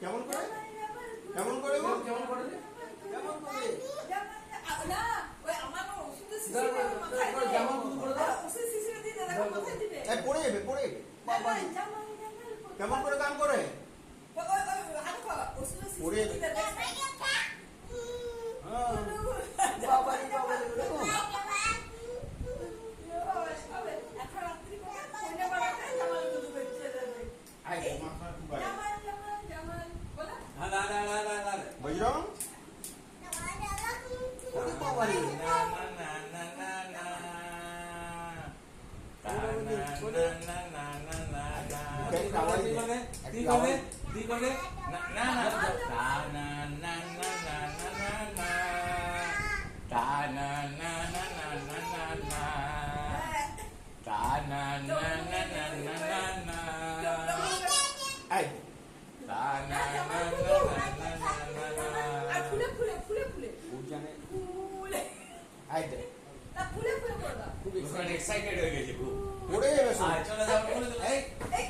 কেমন করে কেমন করে গো কেমন করে রে? কেমন করে না ওই আমার ওষুধের শিশি দাও, দাও, মাথায় দাও, দিবে। জামা শুরু করে দাও। ওষুধের শিশিটা দিয়ে দাও মাথায় দিবে। এই পড়ে যাবে পড়ে যাবে বাবা রে। জামাই কেমন করে কাম করে ওই হাত খাওয়া ওষুধের পড়ে শিশি যাবে। দিয়ে দাও। হ্যাঁ বাবা রে, বাবা রে, দেখো। এখন রাত্রি করে ফোনে বাড়াতে জামাই দুধ বেচে দেবে। আই মাথা খুবাই জামাই বলা না, না, না, না, না, না, না। বজরং ওরে বাবা রে। না না না না না না তা না না না না না না তুই করলে, তুই করলে, তুই করলে। না না না তা না না না না না না না তা না না না না না না না তা না না না না না না না আই তা না না না না না না না আর ফুলে ফুলে ফুলে ফুলে ও জানে ফুলে আই দে না ফুলে ফুলে করবা খুব ওখানে এক্সাইটেড হয়ে গেছে খুব পড়ে যাবে সব চলে যাও চলে যাও এই